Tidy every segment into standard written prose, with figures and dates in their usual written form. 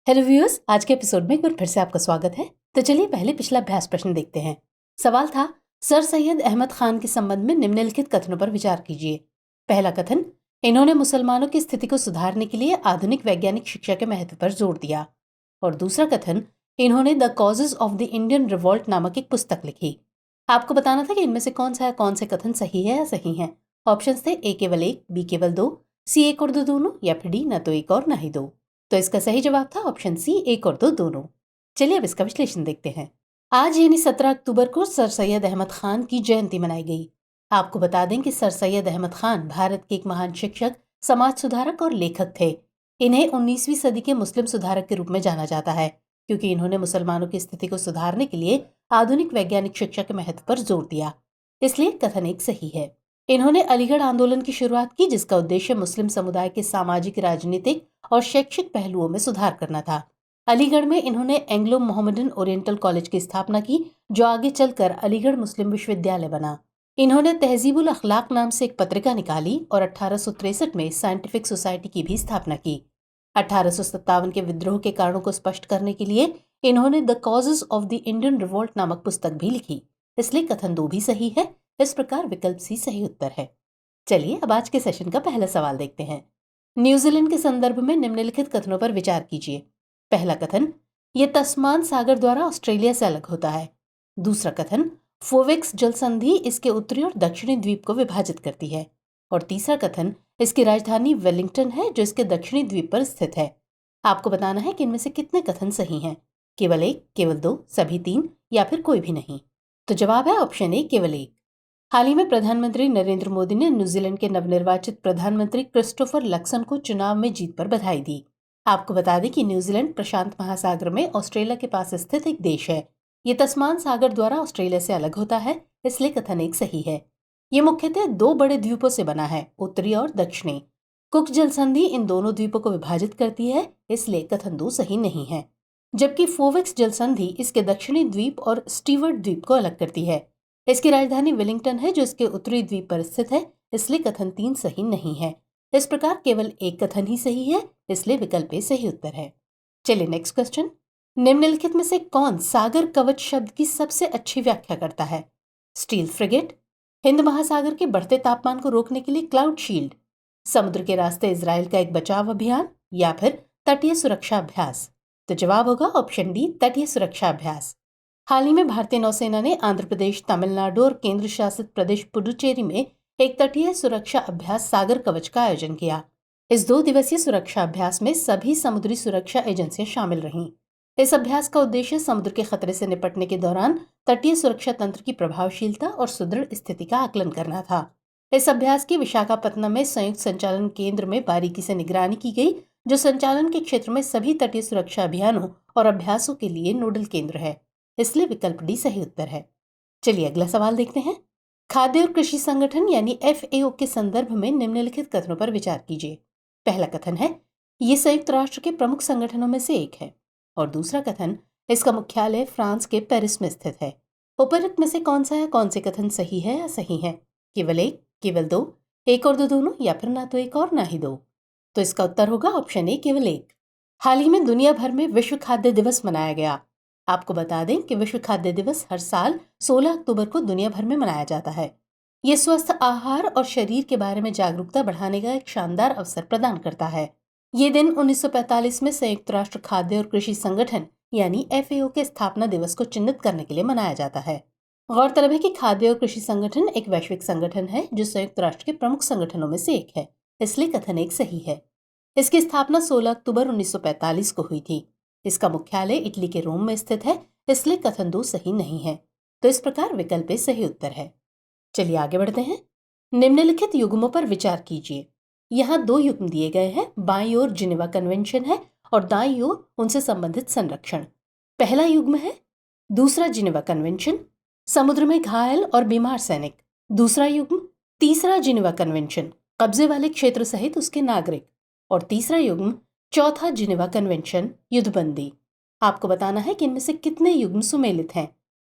Hello viewers, आज के episode में एक बार फिर से आपका स्वागत है। तो चलिए पहले पिछला अभ्यास प्रश्न देखते हैं। सवाल था, सर सैयद अहमद खान के संबंध में निम्नलिखित कथनों पर विचार कीजिए। पहला कथन, इन्होंने मुसलमानों की स्थिति को सुधारने के लिए आधुनिक वैज्ञानिक शिक्षा के महत्व पर जोर दिया। और दूसरा कथन, इन्होंने the causes of the Indian revolt नामक एक पुस्तक लिखी। आपको बताना था कि इनमें से कौन से कथन सही है या सही है। ऑप्शन थे ए केवल एक, बी केवल दो, सी एक और दो दोनों, या फिर डी न तो एक और न ही दो। तो इसका सही जवाब था ऑप्शन सी, एक और दो दोनों। चलिए अब इसका विश्लेषण देखते हैं। आज यानी 17 अक्टूबर को सर सैयद अहमद खान की जयंती मनाई गई। आपको बता दें कि सर सैयद अहमद खान भारत के एक महान शिक्षक, समाज सुधारक और लेखक थे। इन्हें 19वीं सदी के मुस्लिम सुधारक के रूप में जाना जाता है, क्योंकि इन्होंने मुसलमानों की स्थिति को सुधारने के लिए आधुनिक वैज्ञानिक शिक्षा के महत्व पर जोर दिया। इसलिए कथन एक सही है। इन्होंने अलीगढ़ आंदोलन की शुरुआत की, जिसका उद्देश्य मुस्लिम समुदाय के सामाजिक, राजनीतिक और शैक्षिक पहलुओं में सुधार करना था। अलीगढ़ में इन्होंने एंग्लो मोहम्मदन ओरिएंटल कॉलेज की स्थापना की, जो आगे चलकर अलीगढ़ मुस्लिम विश्वविद्यालय बना। इन्होंने तहजीबुल अखलाक नाम से एक पत्रिका निकाली और 1863 में साइंटिफिक सोसाइटी की भी स्थापना की। 1857 के विद्रोह के कारणों को स्पष्ट करने के लिए इन्होंने the causes of the Indian revolt नामक पुस्तक भी लिखी। इसलिए कथन दो भी सही है। इस प्रकार विकल्प सी सही उत्तर है। चलिए अब आज के सेशन का पहला सवाल देखते हैं। न्यूजीलैंड के संदर्भ में निम्नलिखित कथनों पर विचार कीजिए। पहला कथन, यह तस्मान सागर द्वारा ऑस्ट्रेलिया से अलग होता है। दूसरा कथन, फोवेक्स जल संधि इसके उत्तरी और दक्षिणी द्वीप को विभाजित करती है। और तीसरा कथन, इसकी राजधानी वेलिंगटन है, जो इसके दक्षिणी द्वीप पर स्थित है। आपको बताना है कि इनमें से कितने कथन सही हैं। केवल एक, केवल दो, सभी तीन, या फिर कोई भी नहीं। तो जवाब है ऑप्शन ए, केवल एक। हाल ही में प्रधानमंत्री नरेंद्र मोदी ने न्यूजीलैंड के नवनिर्वाचित प्रधानमंत्री क्रिस्टोफर लक्सन को चुनाव में जीत पर बधाई दी। आपको बता दें कि न्यूजीलैंड प्रशांत महासागर में ऑस्ट्रेलिया के पास स्थित एक देश है। ये तस्मान सागर द्वारा ऑस्ट्रेलिया से अलग होता है, इसलिए कथन एक सही है। ये मुख्यतः दो बड़े द्वीपों से बना है, उत्तरी और दक्षिणी। कुक जल संधि इन दोनों द्वीपों को विभाजित करती है, इसलिए कथन दो सही नहीं है। जबकि फोवेक्स जल संधि इसके दक्षिणी द्वीप और स्टीवर्ट द्वीप को अलग करती है। इसकी राजधानी वेलिंगटन है, जो इसके उत्तरी द्वीप पर स्थित है, इसलिए कथन तीन सही नहीं है। इस प्रकार केवल एक कथन ही सही है, इसलिए विकल्प ए सही उत्तर है। चलिए नेक्स्ट क्वेश्चन। निम्नलिखित में से कौन सागर कवच शब्द की सबसे अच्छी व्याख्या करता है? स्टील फ्रिगेट, हिंद महासागर के बढ़ते तापमान को रोकने के लिए क्लाउड शील्ड, समुद्र के रास्ते इजराइल का एक बचाव अभियान, या फिर तटीय सुरक्षा अभ्यास। तो जवाब होगा ऑप्शन डी, तटीय सुरक्षा अभ्यास। हाल ही में भारतीय नौसेना ने आंध्र प्रदेश, तमिलनाडु और केंद्र शासित प्रदेश पुडुचेरी में एक तटीय सुरक्षा अभ्यास सागर कवच का आयोजन किया। इस 2 दिवसीय सुरक्षा अभ्यास में सभी समुद्री सुरक्षा एजेंसियां शामिल रहीं। इस अभ्यास का उद्देश्य समुद्र के खतरे से निपटने के दौरान तटीय सुरक्षा तंत्र की प्रभावशीलता और सुदृढ़ स्थिति का आकलन करना था। इस अभ्यास की विशाखापत्तनम में संयुक्त संचालन केंद्र में बारीकी से निगरानी की गई, जो संचालन के क्षेत्र में सभी तटीय सुरक्षा अभियानों और अभ्यासों के लिए नोडल केंद्र है। इसलिए विकल्प डी सही उत्तर है। चलिए अगला सवाल देखते हैं। खाद्य और कृषि संगठन यानी FAO के संदर्भ में निम्नलिखित कथनों पर विचार कीजिए। पहला कथन है, ये संयुक्त राष्ट्र के प्रमुख संगठनों में से एक है। और दूसरा कथन, इसका मुख्यालय फ्रांस के पेरिस में स्थित है। उपरोक्त में से कौन से कथन सही है या सही है? केवल एक, केवल दो, एक और दो दोनों, या फिर ना तो एक और ना ही दो। तो इसका उत्तर होगा ऑप्शन ए, केवल एक। हाल ही में दुनिया भर में विश्व खाद्य दिवस मनाया गया। आपको बता दें कि विश्व खाद्य दिवस हर साल 16 अक्टूबर को दुनिया भर में मनाया जाता है। ये स्वस्थ आहार और शरीर के बारे में जागरूकता बढ़ाने का एक शानदार अवसर प्रदान करता है। ये दिन 1945 में संयुक्त राष्ट्र खाद्य और कृषि संगठन यानी FAO के स्थापना दिवस को चिन्हित करने के लिए मनाया जाता है। गौरतलब है कि खाद्य और कृषि संगठन एक वैश्विक संगठन है, जो संयुक्त राष्ट्र के प्रमुख संगठनों में से एक है, इसलिए कथन एक सही है। इसकी स्थापना 16 अक्टूबर 1945 को हुई थी। इसका मुख्यालय इटली के रोम में स्थित है, इसलिए कथन दो सही नहीं है। तो इस प्रकार विकल्प ए सही उत्तर है। चलिए आगे बढ़ते हैं। निम्नलिखित युग्मों पर विचार कीजिए। यहाँ 2 युग्म दिए गए हैं। बाईं ओर जिनेवा कन्वेंशन है और दाईं ओर उनसे संबंधित संरक्षण। पहला युग्म है दूसरा जिनेवा कन्वेंशन, समुद्र में घायल और बीमार सैनिक। दूसरा युग्म तीसरा जिनेवा कन्वेंशन, कब्जे वाले क्षेत्र सहित उसके नागरिक। और तीसरा युग्म चौथा जिनेवा कन्वेंशन, युद्धबंदी। आपको बताना है कि इनमें से कितने युग्म सुमेलित हैं।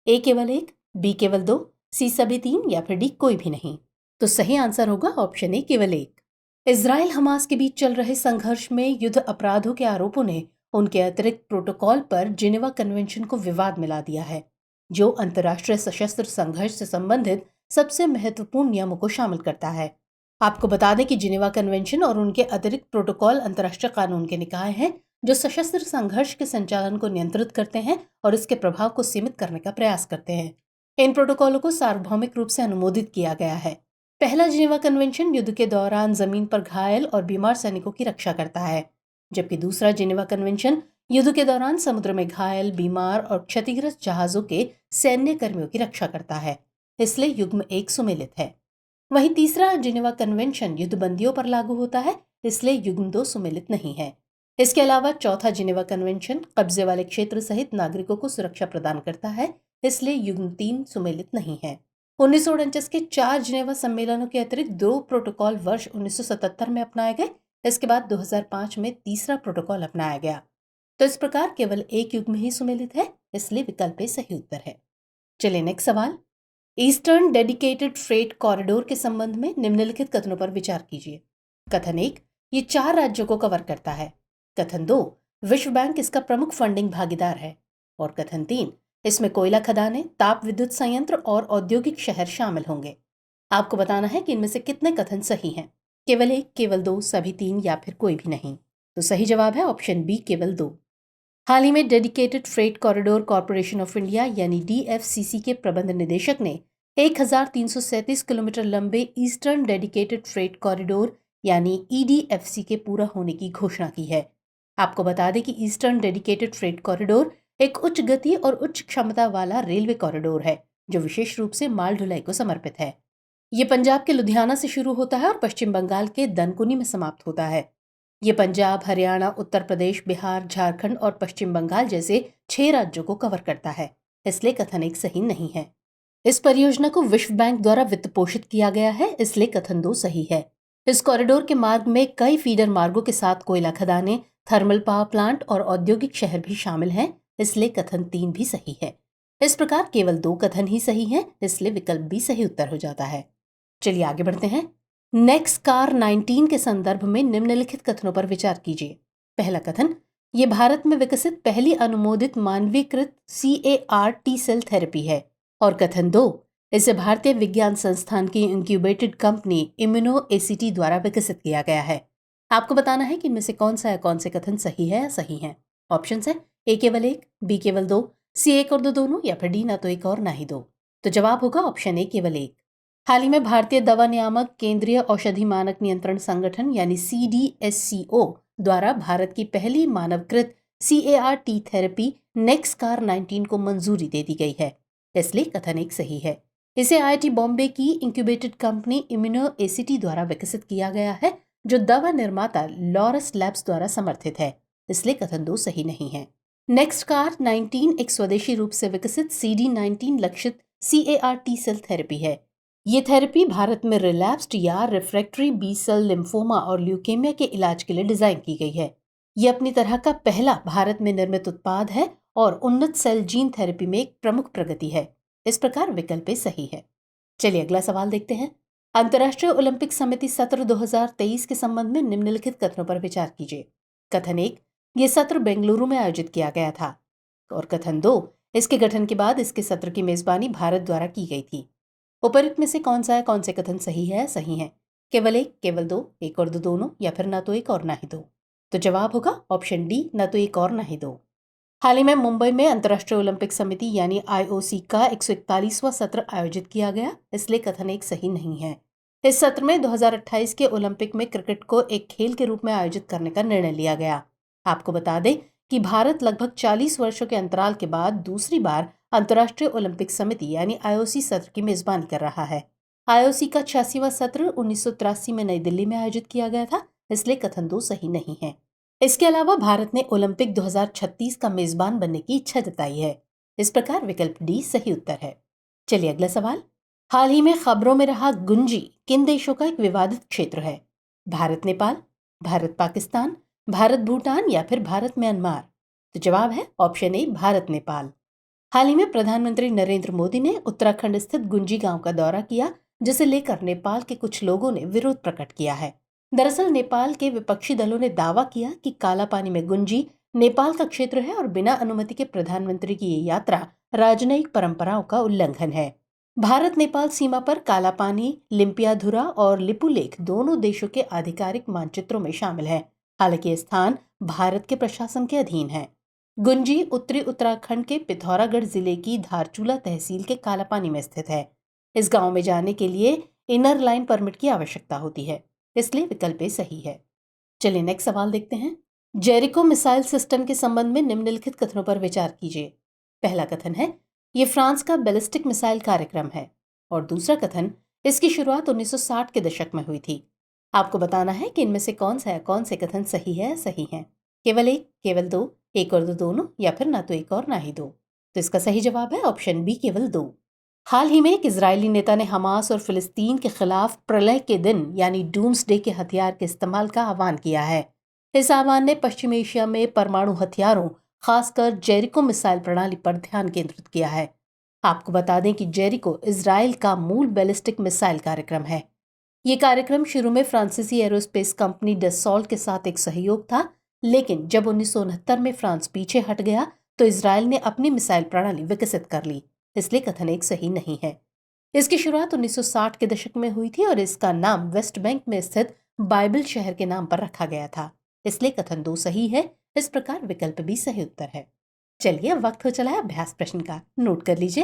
ए केवल एक, बी केवल दो, सी सभी तीन, या फिर डी कोई भी नहीं। तो सही आंसर होगा ऑप्शन ए, केवल एक। इजराइल हमास के बीच चल रहे संघर्ष में युद्ध अपराधों के आरोपों ने उनके अतिरिक्त प्रोटोकॉल पर जिनेवा कन्वेंशन को विवाद में ला दिया है, जो अंतर्राष्ट्रीय सशस्त्र संघर्ष से संबंधित सबसे महत्वपूर्ण नियमों को शामिल करता है। आपको बता दें कि जिनेवा कन्वेंशन और उनके अतिरिक्त प्रोटोकॉल अंतर्राष्ट्रीय कानून के निकाय हैं जो सशस्त्र संघर्ष के संचालन को नियंत्रित करते हैं और इसके प्रभाव को सीमित करने का प्रयास करते हैं। इन प्रोटोकॉलों को सार्वभौमिक रूप से अनुमोदित किया गया है। पहला जिनेवा कन्वेंशन युद्ध के दौरान जमीन पर घायल और बीमार सैनिकों की रक्षा करता है, जबकि दूसरा जिनेवा कन्वेंशन युद्ध के दौरान समुद्र में घायल, बीमार और क्षतिग्रस्त जहाजों के सैन्य कर्मियों की रक्षा करता है, इसलिए युग्म 1 सुमेलित है। वहीं तीसरा जिनेवा कन्वेंशन युद्धबंदियों पर लागू होता है, इसलिए युग्म 2 सुमेलित नहीं है। इसके अलावा चौथा जिनेवा कन्वेंशन कब्जे वाले क्षेत्र सहित नागरिकों को सुरक्षा प्रदान करता है, इसलिए युग्म 3 सुमेलित नहीं है। 1949 के 4 जिनेवा सम्मेलनों के अतिरिक्त 2 प्रोटोकॉल वर्ष 1977 में अपनाए गए। इसके बाद 2005 में तीसरा प्रोटोकॉल अपनाया गया। तो इस प्रकार केवल एक युग्म ही सुमेलित है, इसलिए विकल्प ए सही उत्तर है। चलिए नेक्स्ट सवाल। ईस्टर्न डेडिकेटेड फ्रेट कॉरिडोर के संबंध में निम्नलिखित कथनों पर विचार कीजिए। कथन 1, ये 4 राज्यों को कवर करता है। कथन 2, विश्व बैंक इसका प्रमुख फंडिंग भागीदार है। और कथन 3, इसमें कोयला खदानें, ताप विद्युत संयंत्र और औद्योगिक शहर शामिल होंगे। आपको बताना है कि इनमें से कितने कथन सही हैं। केवल 1, केवल 2, सभी 3 या फिर कोई भी नहीं। तो सही जवाब है ऑप्शन बी, केवल 2। हाल ही में dedicated freight corridor corporation of India यानी DFCC के प्रबंध निदेशक ने 1337 किलोमीटर लंबे ईस्टर्न डेडिकेटेड फ्रेट कॉरिडोर यानी EDFC के पूरा होने की घोषणा की है। आपको बता दें कि ईस्टर्न डेडिकेटेड फ्रेट कॉरिडोर एक उच्च गति और उच्च क्षमता वाला रेलवे कॉरिडोर है जो विशेष रूप से माल ढुलाई को समर्पित है। ये पंजाब के लुधियाना से शुरू होता है और पश्चिम बंगाल के दनकुनी में समाप्त होता है। ये पंजाब, हरियाणा, उत्तर प्रदेश, बिहार, झारखंड और पश्चिम बंगाल जैसे 6 राज्यों को कवर करता है, इसलिए कथन 1 सही नहीं है। इस परियोजना को विश्व बैंक द्वारा वित्त पोषित किया गया है, इसलिए कथन 2 सही है। इस कॉरिडोर के मार्ग में कई फीडर मार्गों के साथ कोयला खदानें, थर्मल पावर प्लांट और औद्योगिक शहर भी शामिल हैं, इसलिए कथन 3 भी सही है। इस प्रकार केवल 2 कथन ही सही हैं, इसलिए विकल्प भी सही उत्तर हो जाता है। चलिए आगे बढ़ते हैं। नेक्स्ट कार 19 के संदर्भ में निम्नलिखित कथनों पर विचार कीजिए। पहला कथन, ये भारत में विकसित पहली अनुमोदित मानवीकृत CAR T सेल थेरेपी है। और कथन 2, इसे भारतीय विज्ञान संस्थान की इंक्यूबेटेड कंपनी इम्यूनोएसिटी द्वारा विकसित किया गया है। आपको बताना है कि इनमें से कौन सा या कौन से कथन सही है या सही है। ऑप्शन है A केवल 1, B केवल 2, C 1 और 2 दोनों, या फिर D ना तो 1 और ना ही 2। तो जवाब होगा ऑप्शन A केवल 1। हाल ही में भारतीय दवा नियामक, केंद्रीय औषधि मानक नियंत्रण संगठन यानी CDSCO द्वारा भारत की पहली मानवकृत CAR T थेरेपी नेक्सकार 19 को मंजूरी दे दी गई है, इसलिए कथन 1 सही है। इसे IIT बॉम्बे की इंक्यूबेटेड कंपनी इम्यूनोएसिटी द्वारा विकसित किया गया है, जो दवा निर्माता लॉरस लैब्स द्वारा समर्थित है, इसलिए कथन 2 सही नहीं है। नेक्सकार 19 एक स्वदेशी रूप से विकसित CD19 लक्षित CAR T सेल थेरेपी है। ये थेरेपी भारत में रिलैप्स्ड या रिफ्रैक्टरी बी सेल लिम्फोमा और ल्यूकेमिया के इलाज के लिए डिजाइन की गई है। ये अपनी तरह का पहला भारत में निर्मित उत्पाद है और उन्नत सेल जीन थेरेपी में एक प्रमुख प्रगति है। इस प्रकार विकल्प सही है। चलिए अगला सवाल देखते हैं। अंतर्राष्ट्रीय ओलंपिक समिति सत्र 2023 के संबंध में निम्नलिखित कथनों पर विचार कीजिए। कथन 1, ये सत्र बेंगलुरु में आयोजित किया गया था। और कथन 2, इसके गठन के बाद इसके सत्र की मेजबानी भारत द्वारा की गई थी। उपरोक्त में से कौन सा है, कौन से कथन सही है, सही है। केवल 1, केवल 2, 1 और 2 दोनों, या फिर ना तो 1 और ना ही 2। तो जवाब होगा ऑप्शन डी, ना तो 1 और ना ही 2। हाल ही में मुंबई में अंतर्राष्ट्रीय ओलंपिक समिति यानी IOC का 141वां सत्र आयोजित किया गया, इसलिए कथन 1 सही नहीं है। इस सत्र में 2028 के ओलंपिक में क्रिकेट को एक खेल के रूप में आयोजित करने का निर्णय लिया गया। आपको बता दें कि भारत लगभग 40 वर्षों के अंतराल के बाद दूसरी बार अंतर्राष्ट्रीय ओलंपिक समिति यानी IOC सत्र की मेजबानी कर रहा है। IOC का 86वां सत्र 1983 में नई दिल्ली में आयोजित किया गया था, इसलिए कथन 2 सही नहीं है। इसके अलावा भारत ने ओलंपिक 2036 का मेजबान बनने की इच्छा जताई है। इस प्रकार विकल्प डी सही उत्तर है। चलिए अगला सवाल। हाल ही में खबरों में रहा गुंजी किन देशों का एक विवादित क्षेत्र है? भारत नेपाल, भारत पाकिस्तान, भारत भूटान, या फिर भारत म्यांमार? तो जवाब है ऑप्शन ए, भारत नेपाल। हाल ही में प्रधानमंत्री नरेंद्र मोदी ने उत्तराखंड स्थित गुंजी गांव का दौरा किया, जिसे लेकर नेपाल के कुछ लोगों ने विरोध प्रकट किया है। दरअसल नेपाल के विपक्षी दलों ने दावा किया कि काला पानी में गुंजी नेपाल का क्षेत्र है और बिना अनुमति के प्रधानमंत्री की ये यात्रा राजनयिक परंपराओं का उल्लंघन है। भारत नेपाल सीमा पर कालापानी, लिम्पियाधुरा और लिपुलेख दोनों देशों के आधिकारिक मानचित्रों में शामिल है। हालांकि ये स्थान भारत के प्रशासन के अधीन है। गुंजी उत्तरी उत्तराखंड के पिथौरागढ़ जिले की धारचूला तहसील के कालापानी में स्थित है। इस गांव में जाने के लिए इनर लाइन परमिट की आवश्यकता होती है, इसलिए विकल्प ए सही है। चलिए नेक्स्ट सवाल देखते हैं। जेरिको मिसाइल सिस्टम के संबंध में निम्नलिखित कथनों पर विचार कीजिए। पहला कथन है, ये फ्रांस का बैलिस्टिक मिसाइल कार्यक्रम है। और दूसरा कथन, इसकी शुरुआत 1960 के दशक में हुई थी। आपको बताना है कि इनमें से कौन से कथन सही है या सही है। केवल एक, केवल दो, एक और दो दोनों, या फिर ना तो एक और ना ही दो। तो इसका सही जवाब है ऑप्शन बी, केवल दो। हाल ही में एक इजरायली नेता ने हमास और फिलिस्तीन के खिलाफ प्रलय के दिन यानी डूम्सडे के हथियार के इस्तेमाल का आह्वान किया है। इस आह्वान ने पश्चिम एशिया में परमाणु हथियारों, खासकर जेरिको मिसाइल प्रणाली पर ध्यान केंद्रित किया है। आपको बता दें कि जेरिको इजराइल का मूल बैलिस्टिक मिसाइल कार्यक्रम है। ये कार्यक्रम शुरू में फ्रांसीसी एरोस्पेस कंपनी डसॉल्ट के साथ एक सहयोग था, लेकिन जब 1969 में फ्रांस पीछे हट गया तो इजराइल ने अपनी मिसाइल प्रणाली विकसित कर ली। इसलिए कथन एक सही नहीं है। इसकी शुरुआत 1960 के दशक में हुई थी और इसका नाम वेस्ट बैंक में स्थित बाइबल शहर के नाम पर रखा गया था। इसलिए कथन दो सही है। इस प्रकार विकल्प भी सही उत्तर है। चलिए अब वक्त हो चला है अभ्यास प्रश्न का। नोट कर लीजिए।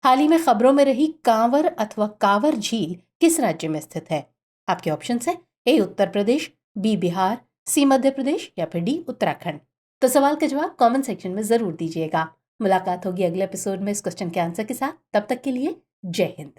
हाल ही में खबरों में रही कांवर अथवा कांवर झील किस राज्य में स्थित है? आपके ऑप्शंस हैं ए उत्तर प्रदेश, बी बिहार, सी मध्य प्रदेश या फिर डी उत्तराखंड। तो सवाल का जवाब कमेंट सेक्शन में जरूर दीजिएगा। मुलाकात होगी अगले एपिसोड में इस क्वेश्चन के आंसर के साथ। तब तक के लिए जय हिंद।